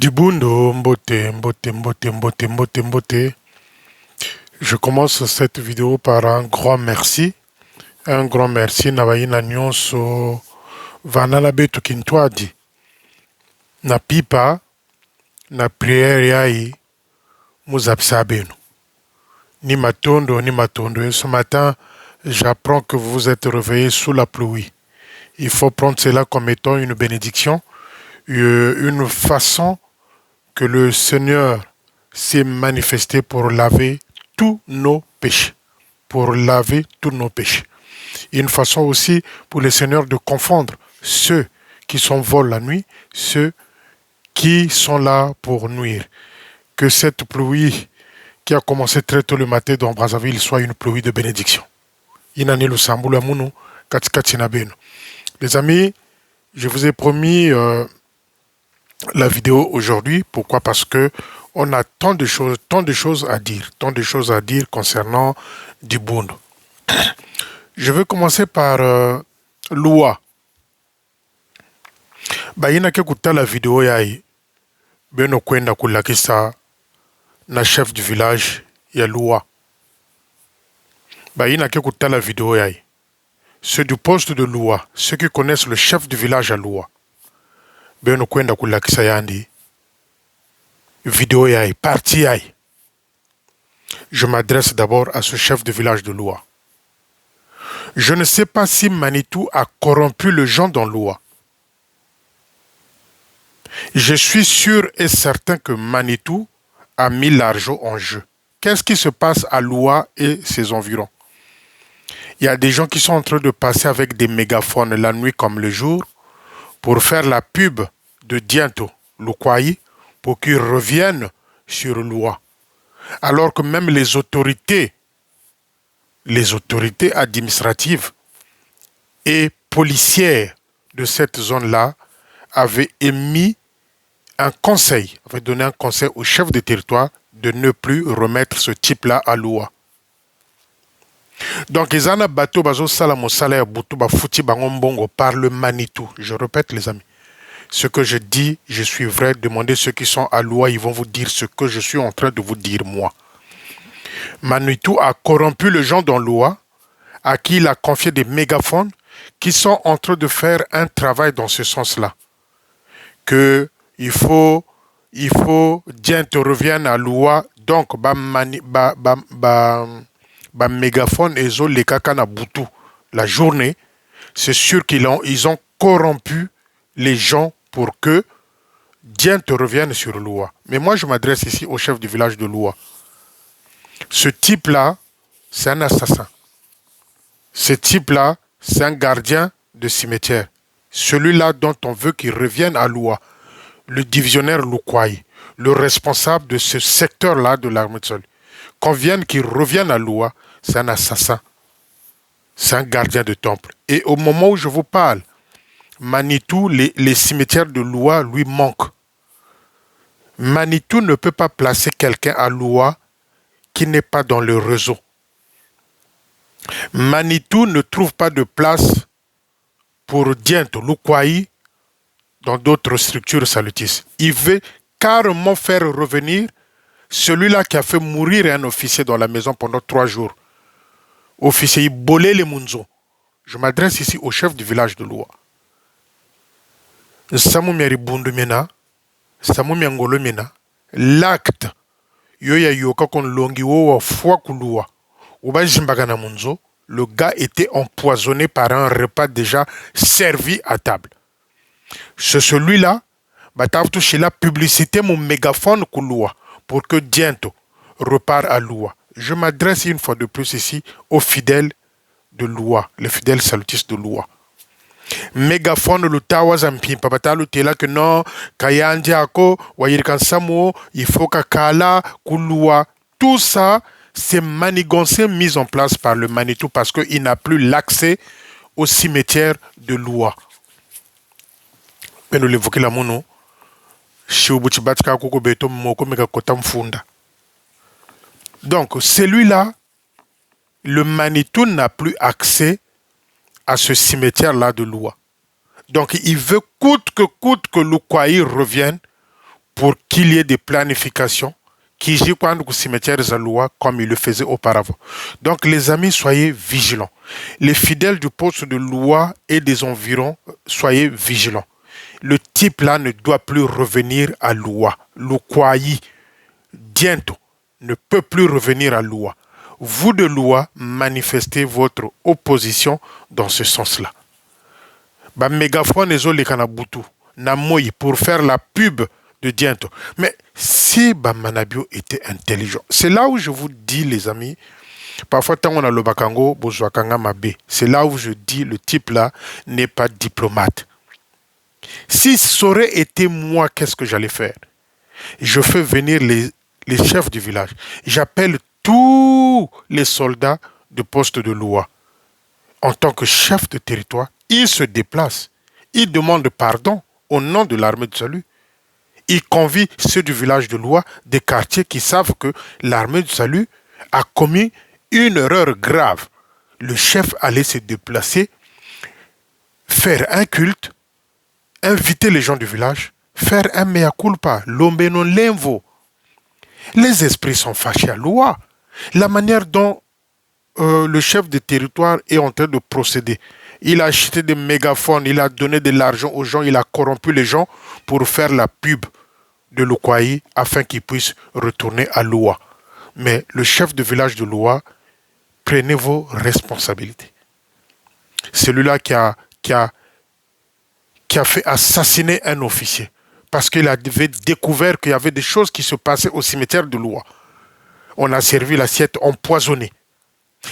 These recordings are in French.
Dibundo, mbote, mbote, mbote, mbote, mbote, mbote. Je commence cette vidéo par un grand merci. Un grand merci Nabaina nyonso vanala betu kintwadi. Na pipa, na prière yai, muzapsa beno. Ni matondo, ni matondo. Et ce matin, j'apprends que vous vous êtes réveillés sous la pluie. Il faut prendre cela comme étant une bénédiction, une façon que le Seigneur s'est manifesté pour laver tous nos péchés. Pour laver tous nos péchés. Une façon aussi pour le Seigneur de confondre ceux qui s'envolent la nuit, ceux qui sont là pour nuire. Que cette pluie qui a commencé très tôt le matin dans Brazzaville soit une pluie de bénédiction. Les amis, je vous ai promis la vidéo aujourd'hui. Pourquoi? Parce que on a tant de choses à dire concernant Dibundo. Je vais commencer par loi. Bayina ke kutala vidéo yai beno kwenda kulakisa na chef du village ya loi. Bayina ke kutala vidéo yai. Ceux du poste de loi, ceux qui connaissent le chef du village à loi. Beno kwenda kulakisa yandi. Vidéo yai, parti yai. Je m'adresse d'abord à ce chef de village de loi. Je ne sais pas si Manitou a corrompu les gens dans loi. Je suis sûr et certain que Manitou a mis l'argent en jeu. Qu'est-ce qui se passe à Loua et ses environs? Il y a des gens qui sont en train de passer avec des mégaphones la nuit comme le jour pour faire la pub de Diento, Lukwai, pour qu'ils reviennent sur Loua. Alors que même les autorités administratives et policières de cette zone-là avaient émis un conseil, avaient donné un conseil au chef de territoire de ne plus remettre ce type-là à Loua. Donc, ils ont bateau bazo salamo salaire boutou ba fouti bangombongo par le Manitou. Je répète, les amis. Ce que je dis, je suis vrai. Demandez ceux qui sont à Loua, ils vont vous dire ce que je suis en train de vous dire, moi. Manitou a corrompu les gens dans Loua, à qui il a confié des mégaphones qui sont en train de faire un travail dans ce sens-là. Que il faut Dieu te revienne à Loua, donc mégaphone et zo les kakana boutou la journée, c'est sûr qu'ils ont corrompu les gens pour que Dieu te revienne sur Loua. Mais moi je m'adresse ici au chef du village de Loua. Ce type-là, c'est un assassin. Ce type-là, c'est un gardien de cimetière. Celui-là dont on veut qu'il revienne à Loua. Le divisionnaire Lukwai, le responsable de ce secteur-là de l'armée de sol. Qu'on vienne qu'il revienne à Loua, c'est un assassin. C'est un gardien de temple. Et au moment où je vous parle, Manitou, les cimetières de Loua lui manquent. Manitou ne peut pas placer quelqu'un à Loua qui n'est pas dans le réseau. Manitou ne trouve pas de place pour Diento, Lukwai, dans d'autres structures salutistes. Il veut carrément faire revenir celui-là qui a fait mourir un officier dans la maison pendant 3 jours. Officier Bolé le Munzo. Je m'adresse ici au chef du village de Loua. Samumiari Bundumena, Samumiangolo Mena, l'acte yoya yoka kon longi wo foi kuluwa. Uba jimbagana Munzo, le gars était empoisonné par un repas déjà servi à table. C'est celui-là, batavtu chez la publicité mon mégaphone kuluwa pour que Diento repart à Loua. Je m'adresse une fois de plus ici aux fidèles de Loua, les fidèles salutistes de Loua. Mégaphone le tawazampi, papatalu tela que non, kayandiako, wayirkan samo, il faut kakala, kuluwa. Tout ça, c'est manigancé mis en place par le Manitou parce qu'il n'a plus l'accès au cimetière de Loua. Mais nous l'évoquons là, mon nom. Donc, celui-là, le Manitou n'a plus accès à ce cimetière-là de Loua. Donc, il veut coûte que Lukwai revienne pour qu'il y ait des planifications qui jouent au cimetière Zaloua comme il le faisait auparavant. Donc les amis, soyez vigilants. Les fidèles du poste de Loua et des environs, soyez vigilants. Le type là ne doit plus revenir à Loua. Loukwayi, bientôt, ne peut plus revenir à Loua. Vous de Loua, manifestez votre opposition dans ce sens-là. Ba mégaphone les kanabutu na moyi pour faire la pub de Diento. Mais si Manabio était intelligent, c'est là où je vous dis les amis, parfois tant on a le bakango, bozwakanga mabe. C'est là où je dis le type là n'est pas diplomate. Si ça aurait été moi, qu'est-ce que j'allais faire? Je fais venir les chefs du village. J'appelle tous les soldats de poste de Loua. En tant que chef de territoire, ils se déplacent. Ils demandent pardon au nom de l'armée du salut. Ils convient ceux du village de Loua, des quartiers qui savent que l'armée du salut a commis une erreur grave. Le chef allait se déplacer, faire un culte, inviter les gens du village, faire un mea culpa, l'ombeno lenvo. Les esprits sont fâchés à Loua. La manière dont le chef de territoire est en train de procéder. Il a acheté des mégaphones, il a donné de l'argent aux gens, il a corrompu les gens pour faire la pub de Loukwayi afin qu'ils puissent retourner à Loua. Mais le chef de village de Loua, prenez vos responsabilités. Celui-là qui a fait assassiner un officier parce qu'il avait découvert qu'il y avait des choses qui se passaient au cimetière de Loua. On a servi l'assiette empoisonnée.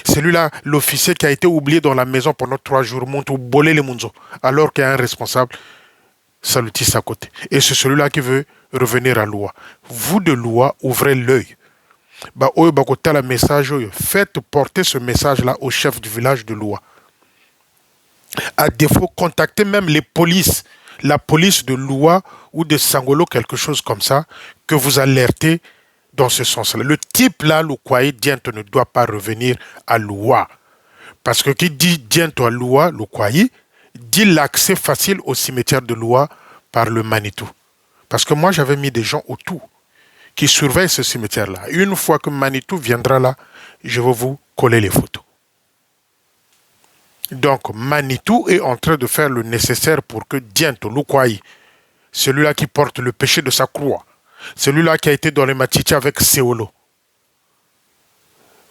Celui-là, l'officier qui a été oublié dans la maison pendant 3 jours, monte au bolé les munzo, alors qu'il y a un responsable, salutiste à côté. Et c'est celui-là qui veut revenir à Loua. Vous de Loua, ouvrez l'œil. Faites porter ce message-là au chef du village de Loua. À défaut, contactez même les polices, la police de Loua ou de Sangolo, quelque chose comme ça, que vous alertez dans ce sens-là. Le type là, Loukwayi Diento ne doit pas revenir à Loua. Parce que qui dit Diento à Loua, Loukwayi, dit l'accès facile au cimetière de Loua par le Manitou. Parce que moi, j'avais mis des gens autour qui surveillent ce cimetière-là. Une fois que Manitou viendra là, je vais vous coller les photos. Donc, Manitou est en train de faire le nécessaire pour que Diento, Loukwayi, celui-là qui porte le péché de sa croix, celui-là qui a été dans les Maticha avec Seolo,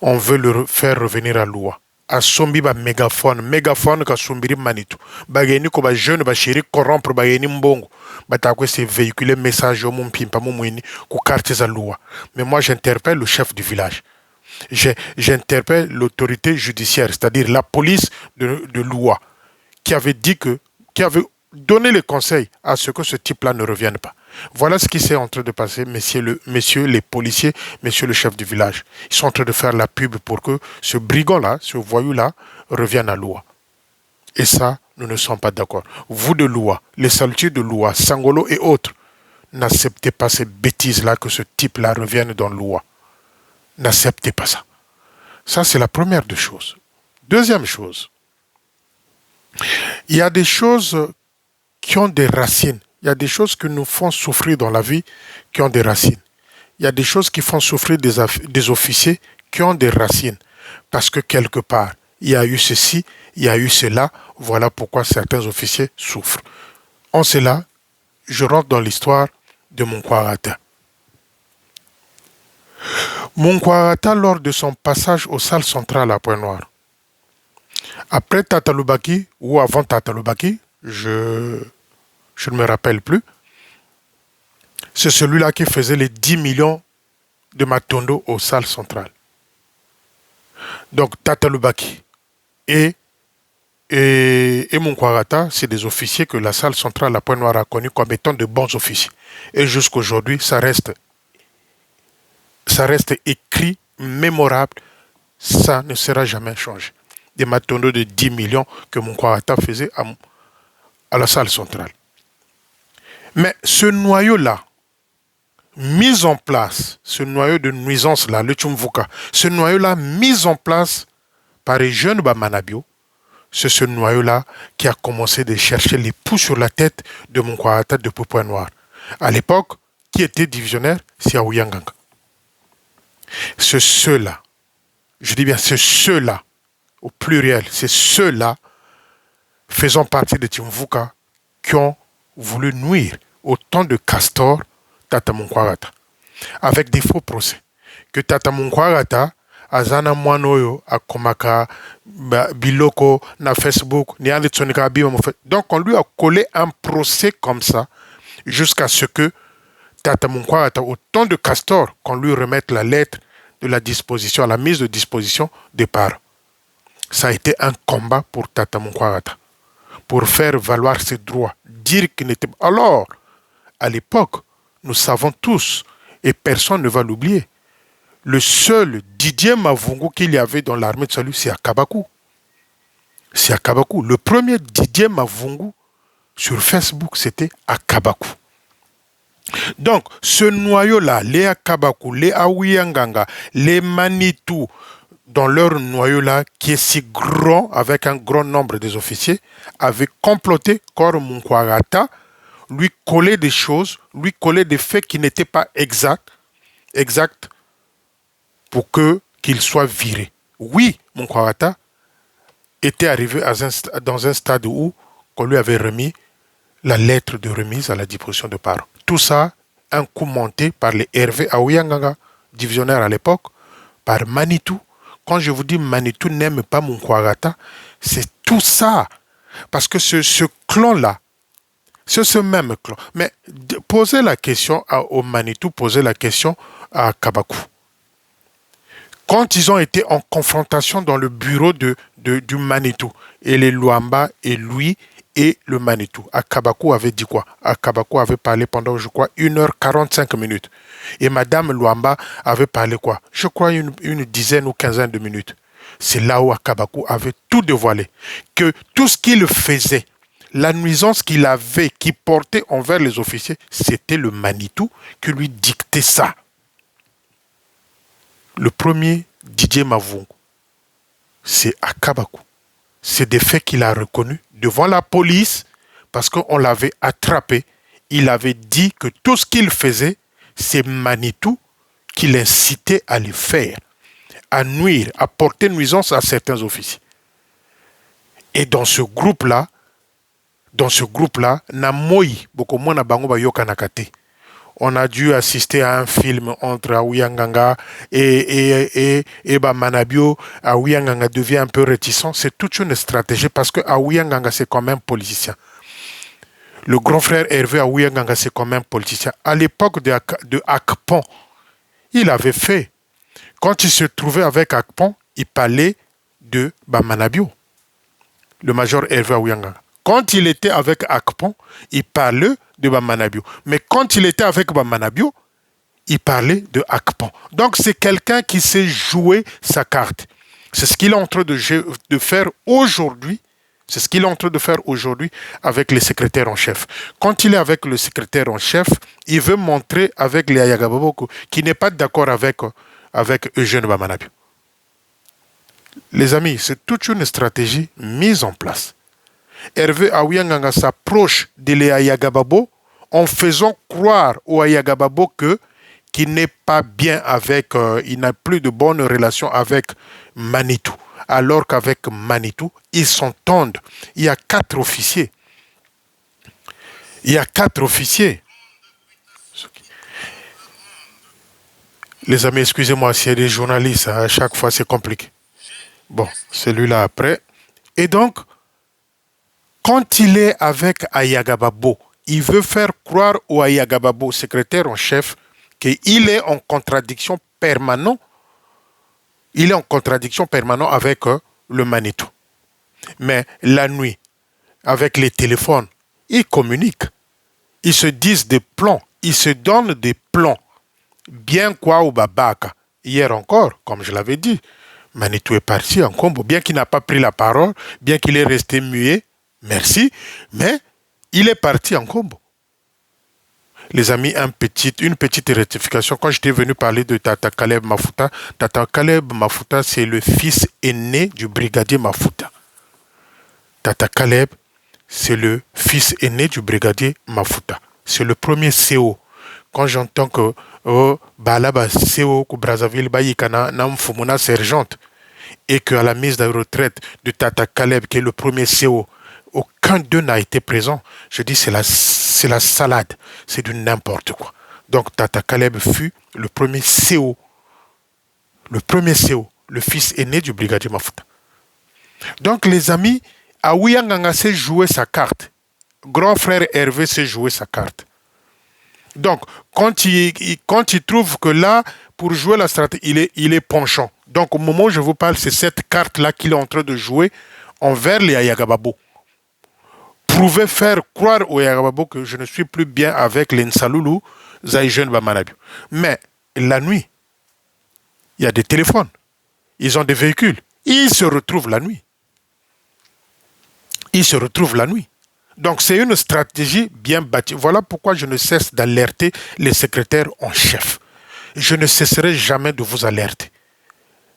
on veut le faire revenir à Loua. A sombi ba mégaphone ka sombiri Manitou. Bageni ko ba jeune ba chéri corrompre bageni mbongo. Ba ta ko c'est véhiculer message au mon pimpa mon moini ku quartier za Loua. Mais moi j'interpelle le chef du village. J'interpelle l'autorité judiciaire, c'est-à-dire la police de Loua, qui avait donné les conseils à ce que ce type-là ne revienne pas. Voilà ce qui s'est en train de passer, messieurs les policiers, messieurs le chef du village. Ils sont en train de faire la pub pour que ce brigand-là, ce voyou-là, revienne à Loua. Et ça, nous ne sommes pas d'accord. Vous de Loua, les salutiers de Loua, Sangolo et autres, n'acceptez pas ces bêtises-là que ce type-là revienne dans Loua. N'acceptez pas ça. Ça, c'est la première des choses. Deuxième chose, il y a des choses qui ont des racines. Il y a des choses qui nous font souffrir dans la vie qui ont des racines. Il y a des choses qui font souffrir des officiers qui ont des racines. Parce que quelque part, il y a eu ceci, il y a eu cela. Voilà pourquoi certains officiers souffrent. En cela, je rentre dans l'histoire de Munkwarata. Munkwarata, lors de son passage aux salles centrales à Pointe-Noire, après Tatalubaki, ou avant Tatalubaki, je ne me rappelle plus, c'est celui-là qui faisait les 10 millions de Matondo aux salles centrales. Donc Tatalubaki et Munkwarata, c'est des officiers que la salle centrale à Pointe-Noire a connus comme étant de bons officiers. Et jusqu'aujourd'hui, ça reste écrit, mémorable, ça ne sera jamais changé. Des Matondo de 10 millions que Munkwarata faisait à la salle centrale. Mais ce noyau-là, mis en place, ce noyau de nuisance-là, le Tchumvuka, ce noyau-là mis en place par les jeunes Bamanabio, c'est ce noyau-là qui a commencé de chercher les poux sur la tête de Munkwarata de Pointe-Noire. À l'époque, qui était divisionnaire, c'est Aouyanganga. C'est ceux-là, je dis bien c'est ceux-là, au pluriel, c'est ceux-là faisant partie de Timvuka qui ont voulu nuire autant de castors Tata Munkwagata, avec des faux procès. Que Tata Munkwagata, Azana Mwanoyo, Akomaka, Biloko, na Facebook, donc on lui a collé un procès comme ça, jusqu'à ce que Tata Munkwagata, autant de castors, qu'on lui remette la lettre de la disposition, la mise de disposition des parents. Ça a été un combat pour Tata Munkwagata, pour faire valoir ses droits, dire qu'il n'était pas... Alors, à l'époque, nous savons tous, et personne ne va l'oublier, le seul Didier Mavungu qu'il y avait dans l'armée de salut, c'est Akabakou. C'est Akabakou. Le premier Didier Mavungu sur Facebook, c'était Akabakou. Donc, ce noyau-là, les Akabakou, les Aouyanganga, les Manitou, dans leur noyau-là, qui est si grand, avec un grand nombre des officiers, avaient comploté Kor Munkwagata, lui coller des choses, lui coller des faits qui n'étaient pas exacts, pour qu'il soit viré. Oui, Munkwagata était arrivé dans un stade où on lui avait remis la lettre de remise à la disposition de parents. Tout ça, un coup monté par les Hervé Aouyanganga, divisionnaire à l'époque, par Manitou. Quand je vous dis Manitou n'aime pas Munkwagata, c'est tout ça. Parce que ce clan-là, c'est ce même clan. Mais posez la question au Manitou, posez la question à Kabakou. Quand ils ont été en confrontation dans le bureau du Manitou, et les Luamba et lui et le Manitou, Akabakou avait dit quoi? Akabakou avait parlé pendant, je crois, 1h45. Et Madame Luamba avait parlé quoi? Je crois une dizaine ou quinzaine de minutes. C'est là où Akabakou avait tout dévoilé. Que tout ce qu'il faisait, la nuisance qu'il avait, qu'il portait envers les officiers, c'était le Manitou qui lui dictait ça. Le premier Didier Mavungu, c'est Akabakou. C'est des faits qu'il a reconnus devant la police parce qu'on l'avait attrapé. Il avait dit que tout ce qu'il faisait, c'est Manitou qui l'incitait à le faire, à nuire, à porter nuisance à certains officiers. Et dans ce groupe-là, Namoyi, beaucoup moins na bango ba yokanakate. On a dû assister à un film entre Aouyanganga et Manabio. Aouyanganga devient un peu réticent. C'est toute une stratégie parce que Aouyanganga, c'est quand même politicien. Le grand frère Hervé Aouyanganga, c'est quand même politicien. À l'époque de Akpon, il avait fait. Quand il se trouvait avec Akpon, il parlait de Manabio, le major Hervé Aouyanganga. Quand il était avec Akpon, il parlait de Manabio. Mais quand il était avec Manabio, il parlait de Akpon. Donc c'est quelqu'un qui sait jouer sa carte. C'est ce qu'il est en train de faire aujourd'hui. C'est ce qu'il est en train de faire aujourd'hui avec les secrétaires en chef. Quand il est avec le secrétaire en chef, il veut montrer avec les Ayagababoko qu'il n'est pas d'accord avec Eugène Manabio. Les amis, c'est toute une stratégie mise en place. Hervé Aouyanganga s'approche de l'Ayagababo en faisant croire au Ayagababo qu'il n'est pas bien avec, il n'a plus de bonnes relations avec Manitou. Alors qu'avec Manitou, ils s'entendent. Il y a 4 officiers. Les amis, excusez-moi, s'il y a des journalistes, à chaque fois c'est compliqué. Bon, celui-là après. Et donc, quand il est avec Ayagababo, il veut faire croire au Ayagababo, secrétaire en chef, qu'il est en contradiction permanente. Il est en contradiction permanente avec le Manitou. Mais la nuit, avec les téléphones, ils communiquent. Ils se disent des plans. Ils se donnent des plans. Bien quoi au Babaka. Hier encore, comme je l'avais dit, Manitou est parti en combo. Bien qu'il n'a pas pris la parole, bien qu'il est resté muet, merci, mais il est parti en combo. Les amis, une petite rectification. Quand j'étais venu parler de Tata Caleb Mafuta, c'est le fils aîné du brigadier Mafuta. Tata Caleb, c'est le fils aîné du brigadier Mafuta. C'est le premier CO quand j'entends que là-bas, c'est au Brazzaville, Baïkana, Namfumuna sergente, et qu'à la mise de retraite de Tata Caleb, qui est le premier CO, aucun d'eux n'a été présent. Je dis, c'est la salade, c'est du n'importe quoi. Donc Tata Caleb fut le premier CO, le fils aîné du brigadier Mafouta. Donc les amis, Aouyanganga sait jouer sa carte. Grand frère Hervé sait jouer sa carte. Donc, quand il trouve que là, pour jouer la stratégie, il est penchant. Donc, au moment où je vous parle, c'est cette carte-là qu'il est en train de jouer envers les Ayagababo. Pouvez faire croire aux Ayagababo que je ne suis plus bien avec les Nsaloulou, Zaïjen Bamanabio. Mais, la nuit, il y a des téléphones. Ils ont des véhicules. Ils se retrouvent la nuit. Donc, c'est une stratégie bien bâtie. Voilà pourquoi je ne cesse d'alerter les secrétaires en chef. Je ne cesserai jamais de vous alerter,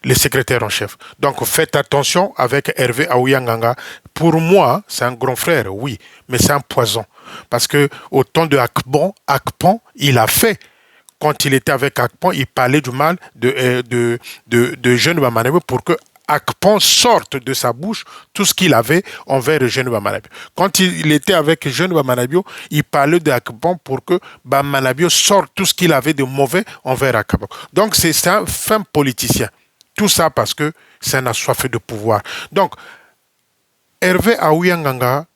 les secrétaires en chef. Donc, faites attention avec Hervé Aouyanganga. Pour moi, c'est un grand frère, oui, mais c'est un poison. Parce que au temps de Akpan, il a fait. Quand il était avec Akpan, il parlait du mal de Jeune Bamanabio pour que Akpan sorte de sa bouche tout ce qu'il avait envers Jeune Bamanabio. Quand il était avec Jeune Bamanabio, il parlait d'Akpan pour que Bamanabio sorte tout ce qu'il avait de mauvais envers Akpan. Donc c'est un fin politicien. Tout ça parce que c'est un assoiffé de pouvoir. Donc, Hervé Aouyanganga,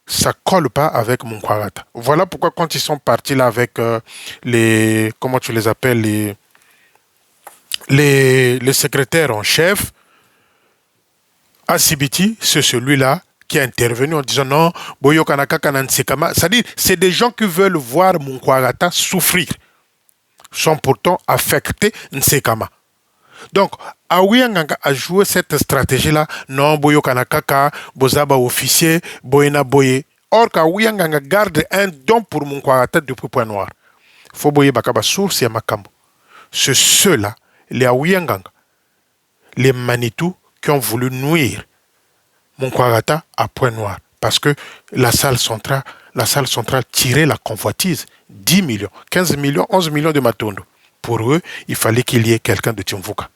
ça colle pas avec Munkwarata. Voilà pourquoi quand ils sont partis là avec les, comment tu les appelles, les secrétaires en chef, Asibiti, c'est celui-là qui est intervenu en disant non, Boyo Kanaka Kanansekama. C'est-à-dire, c'est des gens qui veulent voir Munkwarata souffrir, sont pourtant affectés Nsekama. Donc, Aouyanganga a joué cette stratégie-là. Non, Boyo Kanakaka, Bozaba officier, Boyena Boye. Or, qu'Aouyanganga garde un don pour Munkwarata depuis Point Noir. Faut Boye Bakaba source et Makambo. C'est ceux-là, les Aouyanganga, les Manitou, qui ont voulu nuire Munkwarata à Point Noir. Parce que la salle centrale tirait la convoitise. 10 millions, 15 millions, 11 millions de Matondo. Pour eux, il fallait qu'il y ait quelqu'un de Timvuka.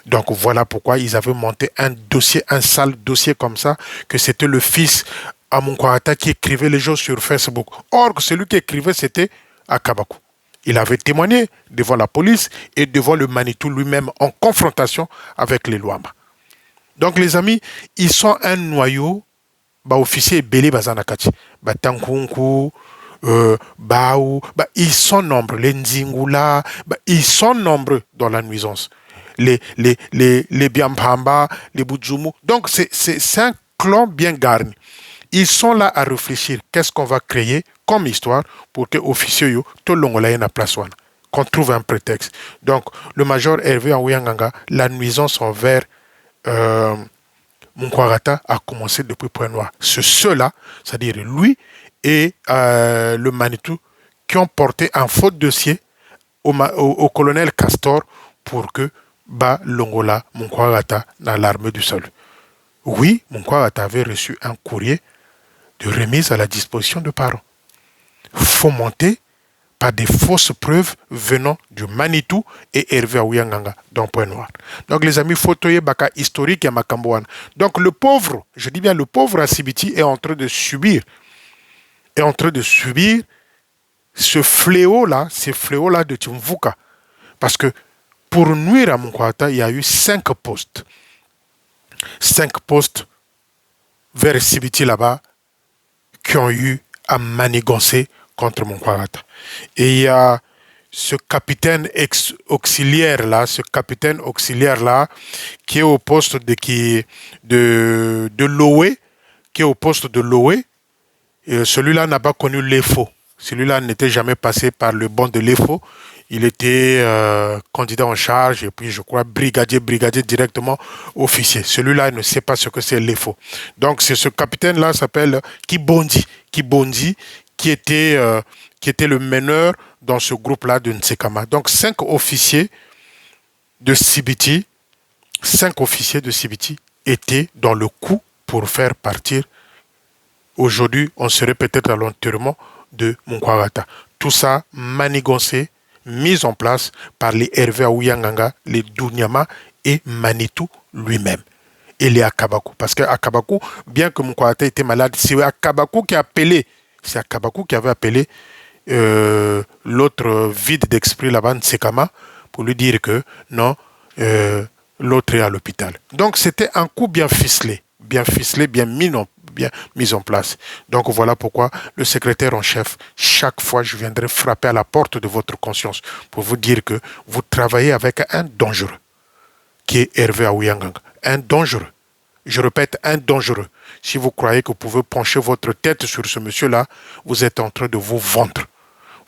Donc voilà pourquoi ils avaient monté un dossier, un sale dossier comme ça, que c'était le fils à Munkwarata qui écrivait les choses sur Facebook. Or, celui qui écrivait, c'était Akabakou. Il avait témoigné devant la police et devant le Manitou lui-même en confrontation avec les Luamba. Donc les amis, ils sont un noyau, officier Belé Bazanakati, Tankunku, Baou, ils sont nombreux, les Nzingula, ils sont nombreux dans la nuisance. Les Biampamba, les Budjumu. Donc c'est un clan bien garni. Ils sont là à réfléchir qu'est-ce qu'on va créer comme histoire pour que officieux tout le monde ait une place qu'on trouve un prétexte. Donc le major Hervé Aouyanganga, la nuisance envers Munkwarata a commencé depuis Point Noir. C'est ceux-là, c'est-à-dire lui et le Manitou, qui ont porté un faux dossier au colonel Castor pour que Longola Munkwarata dans l'armée du sol. Oui, Munkwarata avait reçu un courrier de remise à la disposition de parents, fomenté par des fausses preuves venant du Manitou et Hervé Aouyanganga dans Point Noir. Donc les amis, photoye baka historique à Makambouane. Donc le pauvre, je dis bien le pauvre Asibiti est en train de subir ce fléau-là de Timvuka. Parce que pour nuire à Munkwarata, il y a eu 5 postes. 5 postes vers Sibiti là-bas qui ont eu à manigancer contre Munkwarata. Et il y a ce capitaine auxiliaire-là, qui est au poste de Loé, qui est au poste de Loé. Celui-là n'a pas connu l'EFO. Celui-là n'était jamais passé par le banc de l'EFO. Il était candidat en charge et puis je crois brigadier directement officier. Celui-là il ne sait pas ce que c'est l'EFO. Donc c'est ce capitaine-là s'appelle Kibondi, qui était le meneur dans ce groupe-là de Nsekama. Donc 5 officiers de Sibiti étaient dans le coup pour faire partir. Aujourd'hui, on serait peut-être à l'enterrement de Munkwarata. Tout ça manigancé, mis en place par les Hervé Aouyanganga, les Dunyama et Manitou lui-même. Et les Akabakou. Parce que Akabakou, bien que Moukwata était malade, c'est Akabakou qui a appelé. C'est Akabakou qui avait appelé l'autre vide d'esprit là-bas, Nsekama, pour lui dire que non, l'autre est à l'hôpital. Donc c'était un coup bien ficelé, bien mis en place. Donc voilà pourquoi le secrétaire en chef, chaque fois je viendrai frapper à la porte de votre conscience pour vous dire que vous travaillez avec un dangereux, qui est Hervé Aouyanganga. Un dangereux. Je répète, un dangereux. Si vous croyez que vous pouvez pencher votre tête sur ce monsieur-là, vous êtes en train de vous vendre.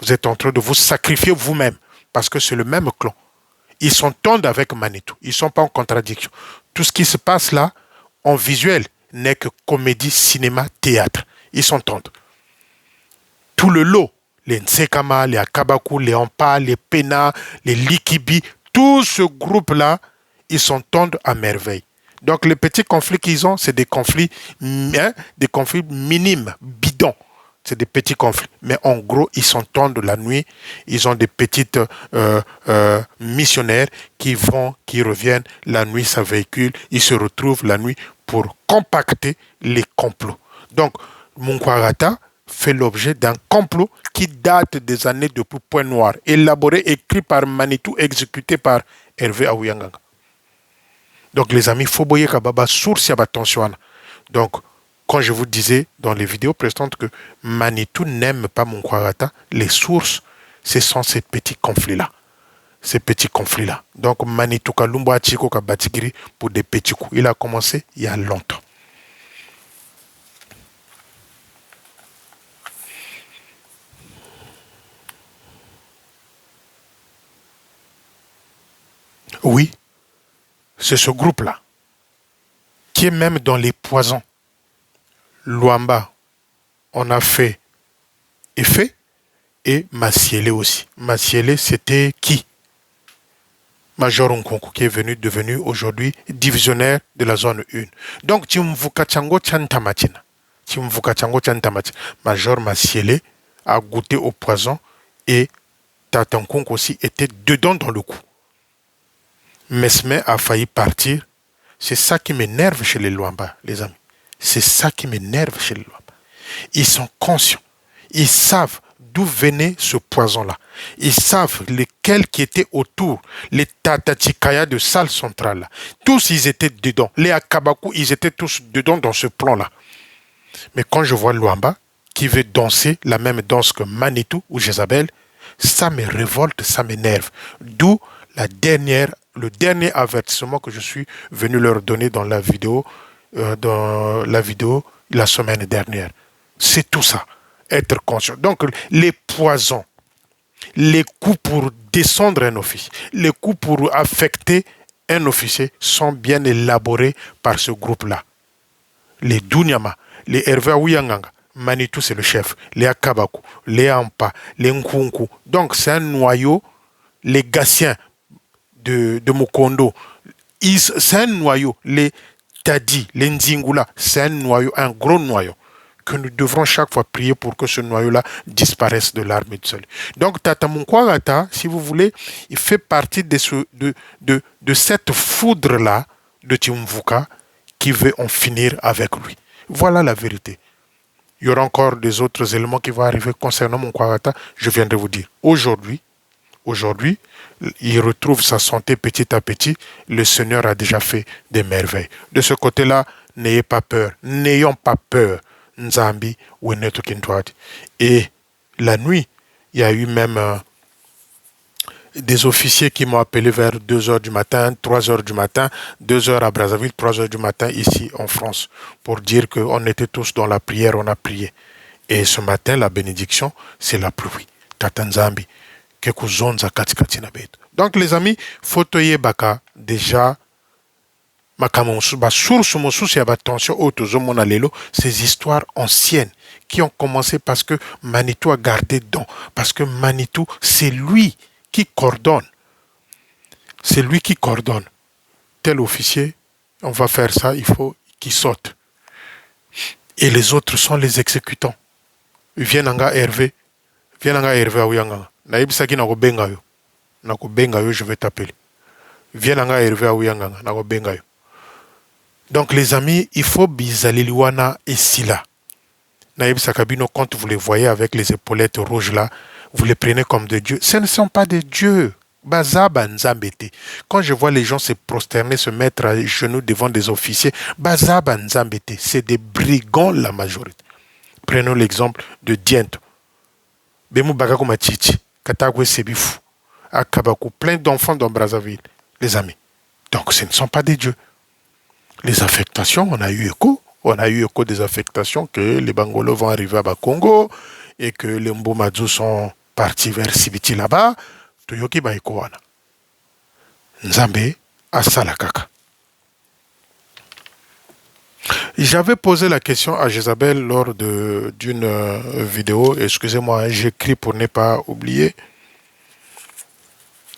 Vous êtes en train de vous sacrifier vous-même, parce que c'est le même clan. Ils s'entendent avec Manitou. Ils ne sont pas en contradiction. Tout ce qui se passe là, en visuel, n'est que comédie, cinéma, théâtre. Ils s'entendent. Tout le lot, les Nsekama, les Akabakou, les Ampa, les Pena, les Likibi, tout ce groupe-là, ils s'entendent à merveille. Donc les petits conflits qu'ils ont, c'est des conflits minimes, bidons. C'est des petits conflits. Mais en gros, ils s'entendent la nuit. Ils ont des petites missionnaires qui vont, qui reviennent. La nuit, ça véhicule. Ils se retrouvent la nuit pour compacter les complots. Donc, Munkwarata fait l'objet d'un complot qui date des années depuis Point Noir, élaboré, écrit par Manitou, exécuté par Hervé Aouyanganga. Donc, les amis, faut boyer kababa source ya attention. Donc, quand je vous disais dans les vidéos précédentes que Manitou n'aime pas Munkwarata, les sources, ce sont ces petits conflits-là. Ces petits conflits-là. Donc, Manitou Kalumba Chiko Kabatigiri pour des petits coups. Il a commencé il y a longtemps. Oui, c'est ce groupe-là qui est même dans les poisons. Luamba, on a fait effet, et Massiele aussi. Massiele, c'était qui? Major Nkonku, qui est devenu aujourd'hui divisionnaire de la zone 1. Donc, Timvukachango Chantamachina. Major Massiele a goûté au poison et Tatankonku aussi était dedans dans le coup. Mesme a failli partir. C'est ça qui m'énerve chez les Luamba, les amis. C'est ça qui m'énerve chez les Luamba. Ils sont conscients. Ils savent d'où venait ce poison-là. Ils savent lesquels qui étaient autour. Les Tatatikaya de salle centrale. Là. Tous, ils étaient dedans. Les Akabakou, ils étaient tous dedans dans ce plan-là. Mais quand je vois Luamba, qui veut danser la même danse que Manitou ou Jézabel, ça me révolte, ça m'énerve. D'où le dernier avertissement que je suis venu leur donner dans la vidéo la semaine dernière. C'est tout ça, être conscient. Donc, les poisons, les coups pour descendre un officier, les coups pour affecter un officier sont bien élaborés par ce groupe-là. Les Dunyama, les Hervé Aouyanganga, Manitou c'est le chef, les Akabakou, les Ampa, les Nkunku. Donc, c'est un noyau, les Gassiens de Mukondo, c'est un noyau, les Tadi, les Nzingula, c'est un noyau, un gros noyau, que nous devrons chaque fois prier pour que ce noyau-là disparaisse de l'armée de salut. Donc, Tata Munkwarata, si vous voulez, il fait partie de cette foudre-là de Timvuka qui veut en finir avec lui. Voilà la vérité. Il y aura encore des autres éléments qui vont arriver concernant Munkwarata, je viendrai vous dire. Aujourd'hui, il retrouve sa santé petit à petit. Le Seigneur a déjà fait des merveilles. De ce côté-là, n'ayez pas peur. N'ayons pas peur. Nzambi ou Netokintwadi. Et la nuit, il y a eu même des officiers qui m'ont appelé vers 2h du matin, 3h du matin, 2h à Brazzaville, 3h du matin ici en France, pour dire qu'on était tous dans la prière, on a prié. Et ce matin, la bénédiction, c'est la pluie. Tatanzambi. Donc les amis, Fotoye Baka, déjà, ces histoires anciennes qui ont commencé parce que Manitou a gardé don, parce que Manitou, c'est lui qui coordonne. C'est lui qui coordonne. Tel officier, on va faire ça, il faut qu'il saute. Et les autres sont les exécutants. Viens Hervé, Viens là, Hervé Aouyanga. Naïbisaki na benga yo. Na benga yo, je vais t'appeler. Viens là, Hervé Aouyanga. Na benga yo. Donc les amis, il faut bizaliliwana et sila. Naïbisaka bino, quand vous les voyez avec les épaulettes rouges là, vous les prenez comme des dieux. Ce ne sont pas des dieux. Bazaba Nzambete. Quand je vois les gens se prosterner, se mettre à genoux devant des officiers, Bazaba Nzambete, c'est des brigands la majorité. Prenons l'exemple de Diento. Bemu Bagako Machichi, Katagwe Sebifou, Akabakou, plein d'enfants dans Brazzaville, les amis. Donc ce ne sont pas des dieux. Les affectations, on a eu écho. On a eu écho des affectations que les Bangolos vont arriver à Bakongo et que les Mbomadou sont partis vers Sibiti là-bas. Toyoki Baiko wana. Nzambe asala kaka. J'avais posé la question à Jézabel lors d'une vidéo. Excusez-moi, j'écris pour ne pas oublier.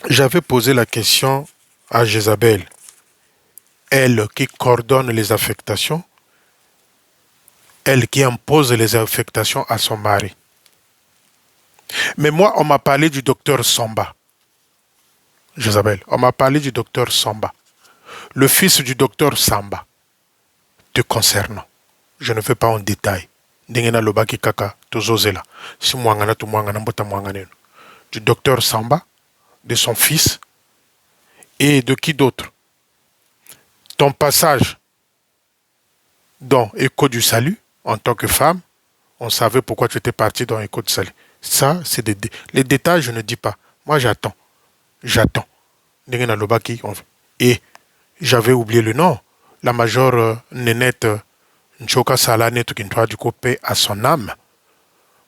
J'avais posé la question à Jézabel. Elle qui coordonne les affectations, elle qui impose les affectations à son mari. Mais moi, on m'a parlé du docteur Samba. Jézabel, on m'a parlé du docteur Samba. Le fils du docteur Samba. Te concernant. Je ne fais pas en détail. Ndengena lobaki kaka, tozozela. Si mwangana tu mwangana mbota mwanganeno. Du docteur Samba, de son fils, et de qui d'autre? Ton passage dans Écho du Salut, en tant que femme, on savait pourquoi tu étais partie dans Écho du Salut. Ça, c'est les détails, je ne dis pas. Moi, j'attends. J'attends. Et j'avais oublié le nom. La major Nénette Nchoka Salane Tukintoa du coup, paix à son âme.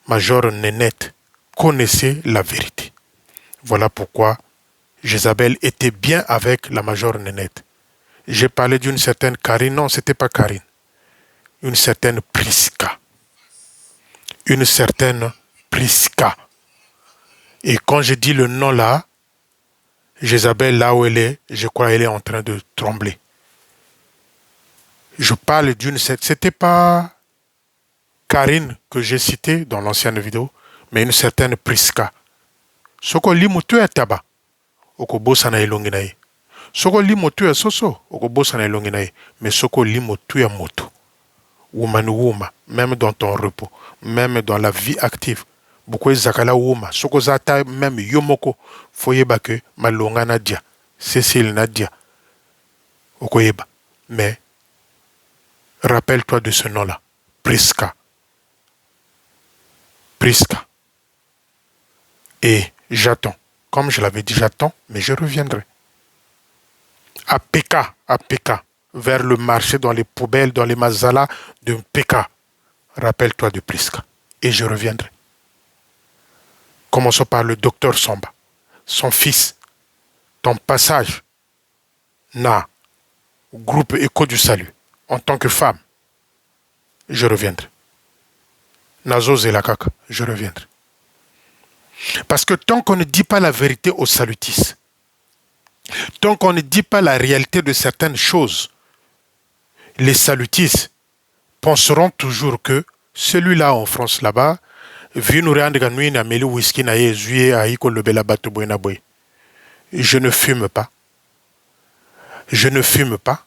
Major Nénette connaissait la vérité. Voilà pourquoi Jézabel était bien avec la major Nénette. J'ai parlé d'une certaine Karine. Non, c'était pas Karine. Une certaine Priska. Une certaine Priska. Et quand je dis le nom là, Jézabel, là où elle est, je crois qu'elle est en train de trembler. Je parle d'une... C'était pas Karine que j'ai citée dans l'ancienne vidéo, mais une certaine Priska. Soko limutu ya taba, oko bosa na elongi na ye. Soko limutu ya soso, oko bosa na elongi na ye. Mais soko limutu ya moto. Woman woman, même dans ton repos, même dans la vie active. Beaucoup zakala woman, soko zata même yomoko, foyeba que malonga nadia, Cécile nadia. Okoyeba. Mais rappelle-toi de ce nom-là. Priska. Priska. Et j'attends. Comme je l'avais dit, j'attends, mais je reviendrai. À Péka, vers le marché, dans les poubelles, dans les mazalas de Péka. Rappelle-toi de Priska. Et je reviendrai. Commençons par le docteur Samba. Son fils. Ton passage. Na. Groupe Écho du Salut. En tant que femme. Je reviendrai. Nazo Zelakaka. Je reviendrai. Parce que tant qu'on ne dit pas la vérité aux salutistes, tant qu'on ne dit pas la réalité de certaines choses, les salutistes penseront toujours que celui-là en France là-bas, je ne fume pas. Je ne fume pas.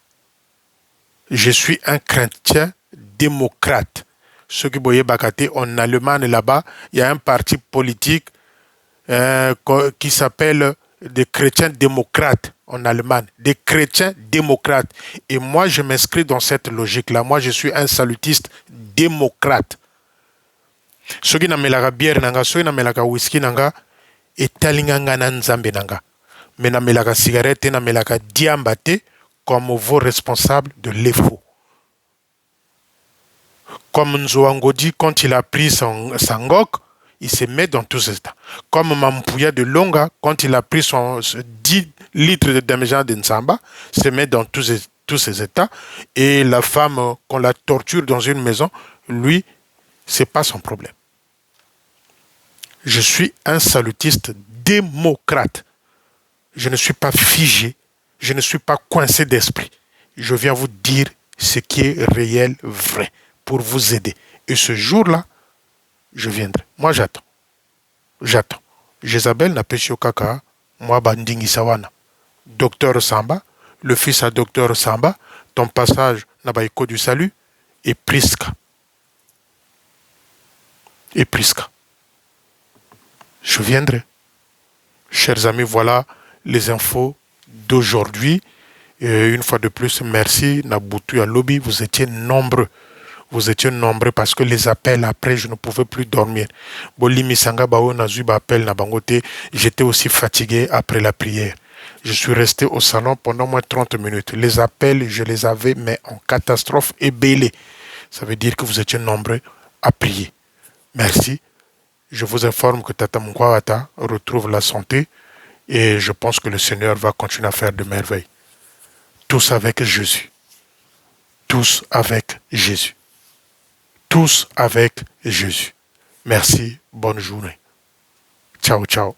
Je suis un chrétien démocrate. Ceux qui voyaient Bakate en Allemagne là-bas, il y a un parti politique qui s'appelle des chrétiens démocrates en Allemagne. Des chrétiens démocrates. Et moi, je m'inscris dans cette logique-là. Moi, je suis un salutiste démocrate. Ceux qui n'amelaka bière nanga, ceux qui n'amelaka whisky nanga, et talinganga nanzambe nanga. Mais n'amelaka cigarette, n'amelaka diambate comme vos responsables de l'EFO. Comme Nzoangodi, quand il a pris son Sangok, il se met dans tous ces états. Comme Mampouya de Longa, quand il a pris son 10 litres de Damjan de Nsamba, se met dans tous ces états. Et la femme, qu'on la torture dans une maison, lui, c'est pas son problème. Je suis un salutiste démocrate. Je ne suis pas figé. Je ne suis pas coincé d'esprit. Je viens vous dire ce qui est réel, vrai, pour vous aider. Et ce jour-là, je viendrai. Moi, j'attends. J'attends. Jézabel n'a pêché au caca. Moi, bandingi sawana. Docteur Samba, le fils à Docteur Samba, ton passage n'a pas écho du salut, et Priska. Et Priska. Je viendrai. Chers amis, voilà les infos d'aujourd'hui. Une fois de plus, merci Naboutou à Lobby, vous étiez nombreux. Vous étiez nombreux parce que les appels après, je ne pouvais plus dormir. Bolimi Sanga Bao Nazuba appel na bangote, j'étais aussi fatigué après la prière. Je suis resté au salon pendant moins 30 minutes. Les appels, je les avais, mais en catastrophe et bêlés. Ça veut dire que vous étiez nombreux à prier. Merci. Je vous informe que Tata Mkwawata retrouve la santé et je pense que le Seigneur va continuer à faire de merveilles. Tous avec Jésus. Tous avec Jésus. Tous avec Jésus. Merci, bonne journée. Ciao, ciao.